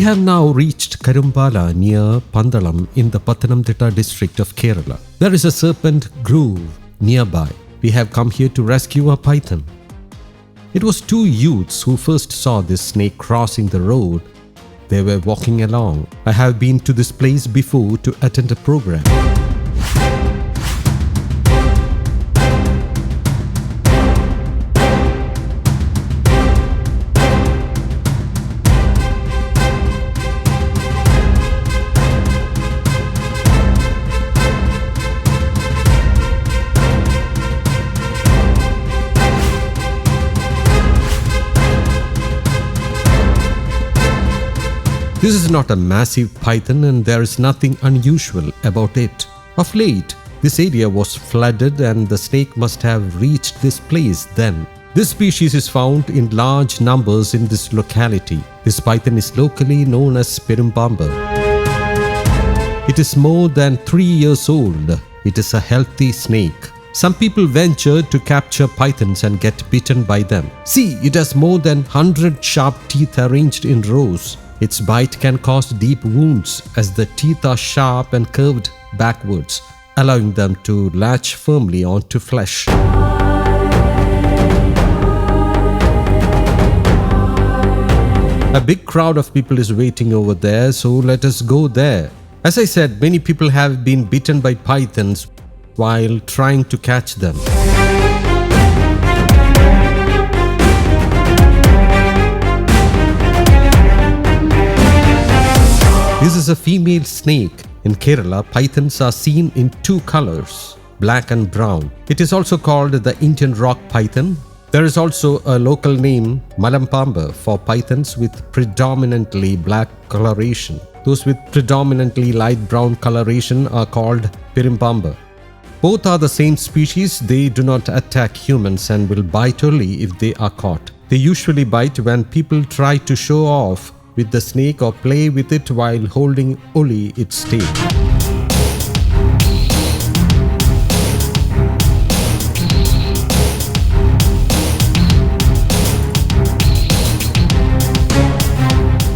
have now reached Kurampala near Pandalam in the Pathanamthitta district of Kerala. There is a serpent grove nearby. We have come here to rescue a python. It was two youths who first saw this snake crossing the road. They were walking along. I have been to this place before to attend a program. This is not a massive python and there is nothing unusual about it. Of late, this area was flooded and the snake must have reached this place then. This species is found in large numbers in this locality. This python is locally known as Perumpambu. It is more than 3 years old. It is a healthy snake. Some people venture to capture pythons and get bitten by them. See, it has more than 100 sharp teeth arranged in rows. Its bite can cause deep wounds as the teeth are sharp and curved backwards, allowing them to latch firmly onto flesh. A big crowd of people is waiting over there, so let us go there. As I said, many people have been bitten by pythons while trying to catch them. This is a female snake. In Kerala, pythons are seen in two colors, black and brown. It is also called the Indian rock python. There is also a local name, Perumpambu, for pythons with predominantly black coloration. Those with predominantly light brown coloration are called Perumpambu. Both are the same species. They do not attack humans and will bite only if they are caught. They usually bite when people try to show off with the snake or play with it while holding only its tail.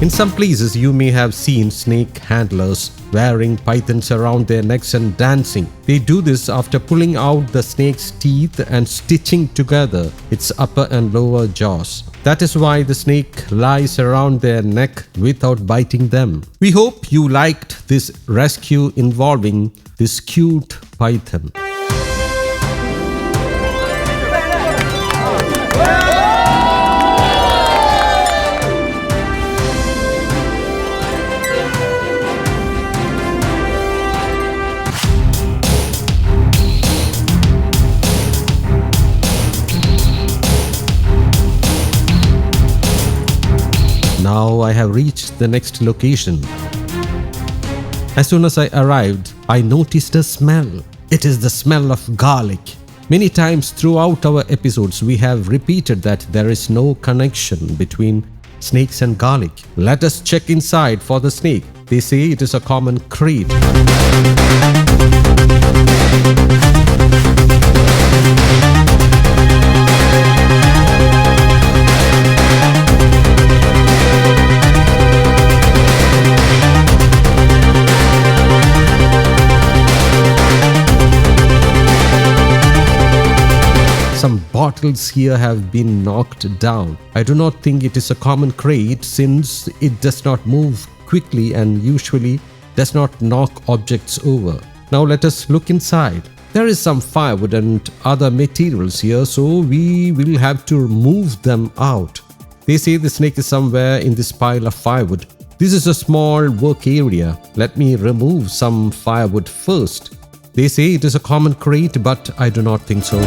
In some places, you may have seen snake handlers wearing pythons around their necks and dancing. They do this after pulling out the snake's teeth and stitching together its upper and lower jaws. That is why the snake lies around their neck without biting them. We hope you liked this rescue involving this cute python. Now I have reached the next location. As soon as I arrived, I noticed a smell. It is the smell of garlic. Many times throughout our episodes, we have repeated that there is no connection between snakes and garlic. Let us check inside for the snake. They say it is a common crate. Some bottles here have been knocked down. I do not think it is a common crate since it does not move quickly and usually does not knock objects over. Now let us look inside. There is some firewood and other materials here, so we will have to move them out. They say the snake is somewhere in this pile of firewood. This is a small work area. Let me remove some firewood first. They say it is a common crate, but I do not think so.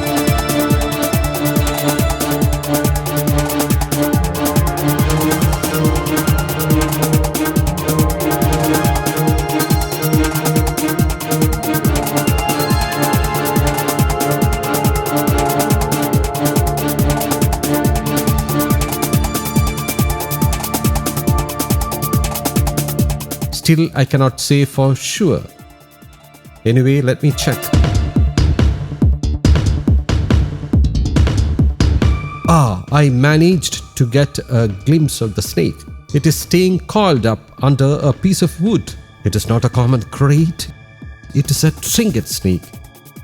Still, I cannot say for sure. Anyway, let me check. I managed to get a glimpse of the snake. It is staying coiled up under a piece of wood. It is not a common crate. It is a trinket snake,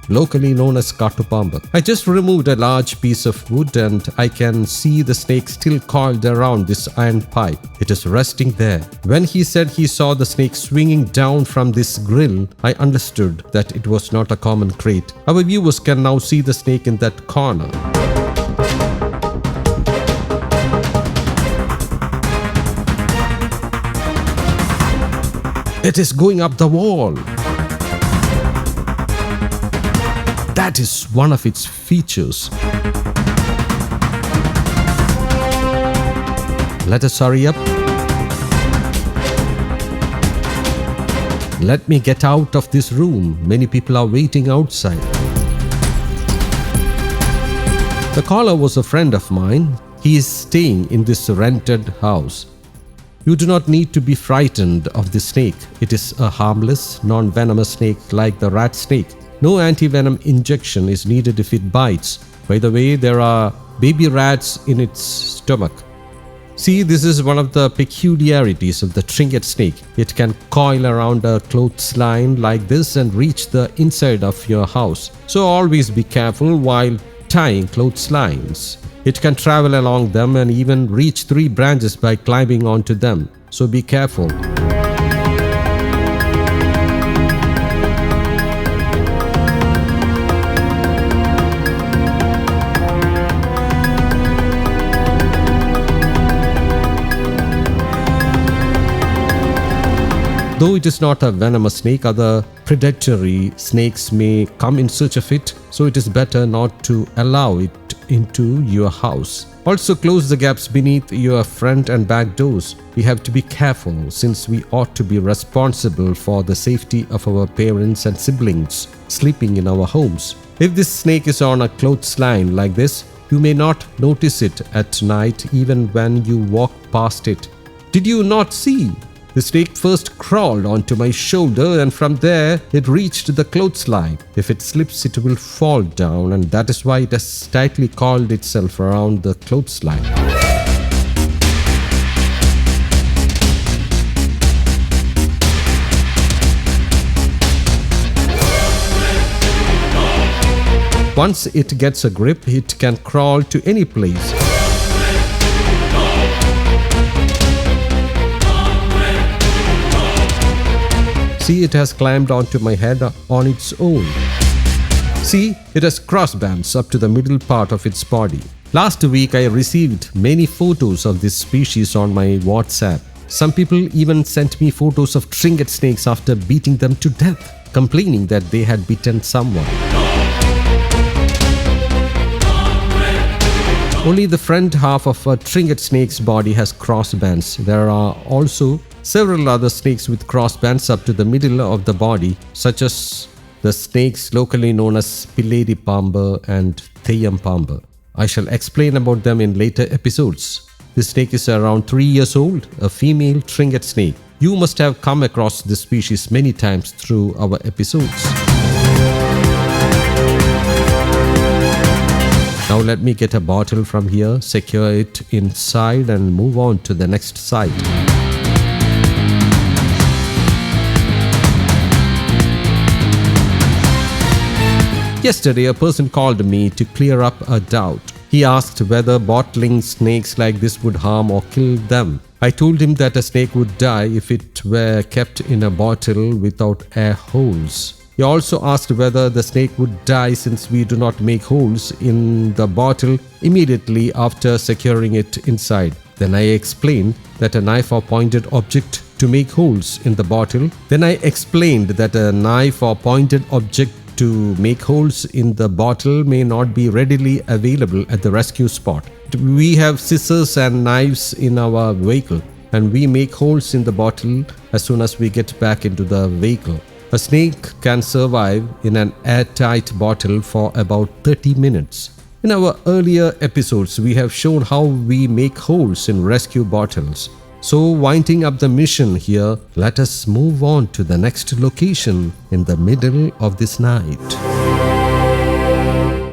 locally known as Perumpambu. I just removed a large piece of wood and I can see the snake still coiled around this iron pipe. It is resting there. When he said he saw the snake swinging down from this grill, I understood that it was not a common crate. Our viewers can now see the snake in that corner. It is going up the wall. That is one of its features. Let us hurry up. Let me get out of this room. Many people are waiting outside. The caller was a friend of mine. He is staying in this rented house. You do not need to be frightened of the snake. It is a harmless, non-venomous snake like the rat snake. No anti-venom injection is needed if it bites. By the way, there are baby rats in its stomach. See, this is one of the peculiarities of the trinket snake. It can coil around a clothesline like this and reach the inside of your house. So always be careful while tying clotheslines. It can travel along them and even reach 3 branches by climbing onto them. So be careful. Though it is not a venomous snake, other predatory snakes may come in search of it, so it is better not to allow it into your house. Also close the gaps beneath your front and back doors. We have to be careful since we ought to be responsible for the safety of our parents and siblings sleeping in our homes. If this snake is on a clothesline like this, you may not notice it at night even when you walk past it. Did you not see? The snake first crawled onto my shoulder and from there it reached the clothesline. If it slips, it will fall down, and that is why it has tightly coiled itself around the clothesline. Once it gets a grip, it can crawl to any place. See, it has climbed onto my head on its own. See, it has crossbands up to the middle part of its body. Last week, I received many photos of this species on my WhatsApp. Some people even sent me photos of trinket snakes after beating them to death, complaining that they had bitten someone. Only the front half of a trinket snake's body has crossbands. There are also several other snakes with crossbands up to the middle of the body, such as the snakes locally known as Perumpambu and Perumpambu. I shall explain about them in later episodes. This snake is around 3 years old, a female trinket snake. You must have come across this species many times through our episodes. Now let me get a bottle from here, secure it inside and move on to the next site. Yesterday, a person called me to clear up a doubt. He asked whether bottling snakes like this would harm or kill them. I told him that a snake would die if it were kept in a bottle without air holes. He also asked whether the snake would die since we do not make holes in the bottle immediately after securing it inside. Then I explained that a knife or pointed object to make holes in the bottle. Then I explained that a knife or pointed object to make holes in the bottle may not be readily available at the rescue spot. We have scissors and knives in our vehicle, and we make holes in the bottle as soon as we get back into the vehicle. A snake can survive in an airtight bottle for about 30 minutes. In our earlier episodes, we have shown how we make holes in rescue bottles. So, winding up the mission here, let us move on to the next location in the middle of this night.